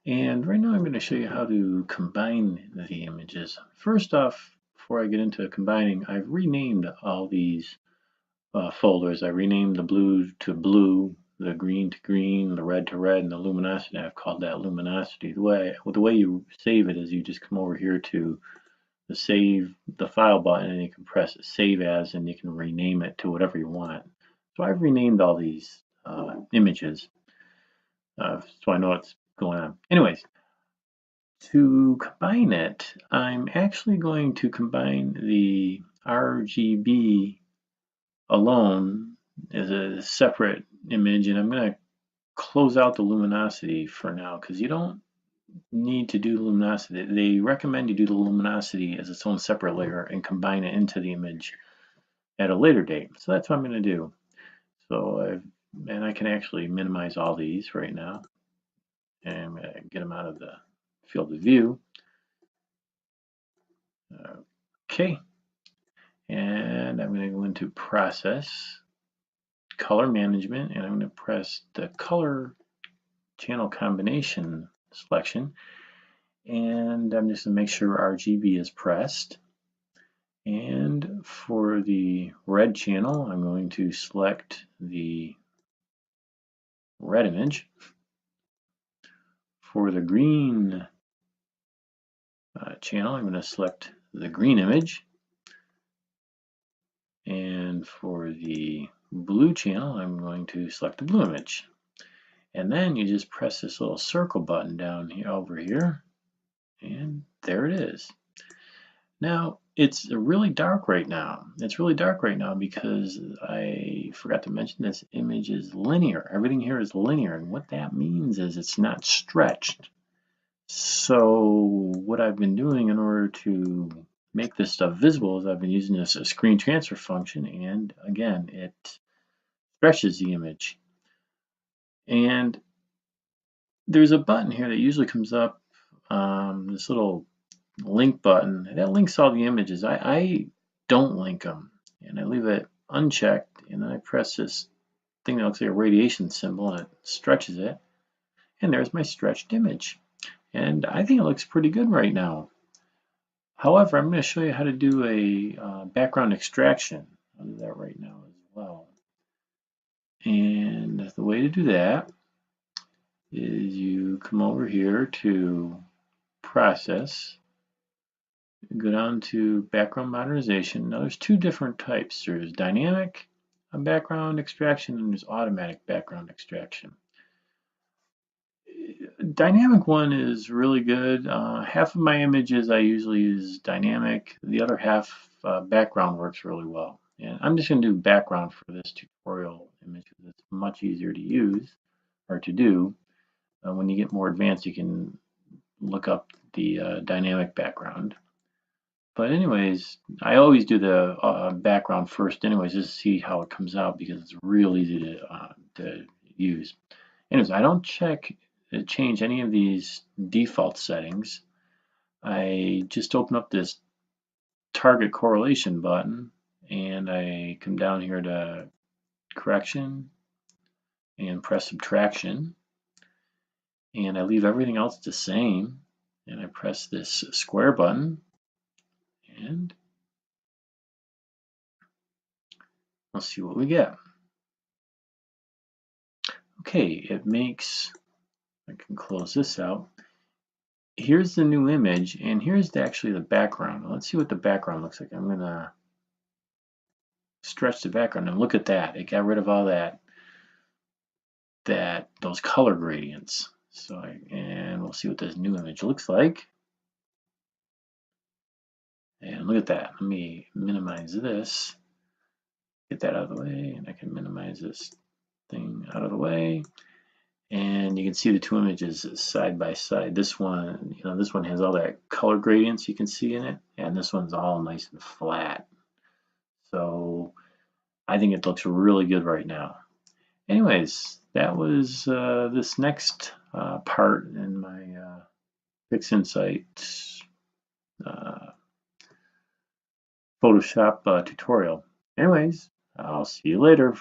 And right now I'm going to show you how to combine the images. First off, before I get into combining, I've renamed all these folders. I renamed the blue to blue, the green to green, the red to red, and the luminosity. I've called that luminosity. The way you save it is you just come over here to the save the file button and you can press save as and you can rename it to whatever you want. So I've renamed all these images so I know what's going on. Anyways, to combine it, I'm actually going to combine the RGB alone as a separate image, and I'm going to close out the luminosity for now because you don't need to do luminosity. They recommend you do the luminosity as its own separate layer and combine it into the image at a later date. So that's what I'm going to do. And I can actually minimize all these right now, and I'm going to get them out of the field of view. Okay, and I'm going to go into Process, Color Management, and I'm going to press the Color Channel Combination selection, and I'm just going to make sure RGB is pressed. And for the red channel, I'm going to select the red image. For the green channel, I'm going to select the green image. And for the blue channel, I'm going to select the blue image. And then you just press this little circle button down here over here, and there it is. Now, it's really dark right now. It's really dark right now because I forgot to mention this image is linear. Everything here is linear, and what that means is it's not stretched. So what I've been doing in order to make this stuff visible is I've been using this screen transfer function, and again, it stretches the image. And there's a button here that usually comes up, this little link button, that links all the images. I don't link them, and I leave it unchecked, and then I press this thing that looks like a radiation symbol, and it stretches it, and there's my stretched image. And I think it looks pretty good right now. However, I'm going to show you how to do a background extraction. I'll do that right now as well. And the way to do that is you come over here to Process, go down to Background Modernization. Now there's two different types. There's Dynamic background extraction and there's Automatic background extraction. Dynamic one is really good. Half of my images I usually use dynamic. The other half background works really well. And I'm just going to do background for this tutorial image because it's much easier to use or to do. When you get more advanced, you can look up the dynamic background. But anyways, I always do the background first anyways, just to see how it comes out because it's real easy to use. Anyways, I don't change any of these default settings. I just open up this target correlation button and I come down here to correction and press subtraction, and I leave everything else the same, and I press this square button, and let's see what we get. Okay, it makes, I can close this out. Here's the new image, and here's actually the background. Let's see what the background looks like. I'm going to stretch the background, and look at that. It got rid of all those color gradients. And we'll see what this new image looks like. And look at that. Let me minimize this. Get that out of the way, and I can minimize this thing out of the way. And you can see the two images side by side. This one, this one has all that color gradients you can see in it, and this one's all nice and flat. So I think it looks really good right now. Anyways, that was this next part in my PixInsight Photoshop tutorial. Anyways, I'll see you later.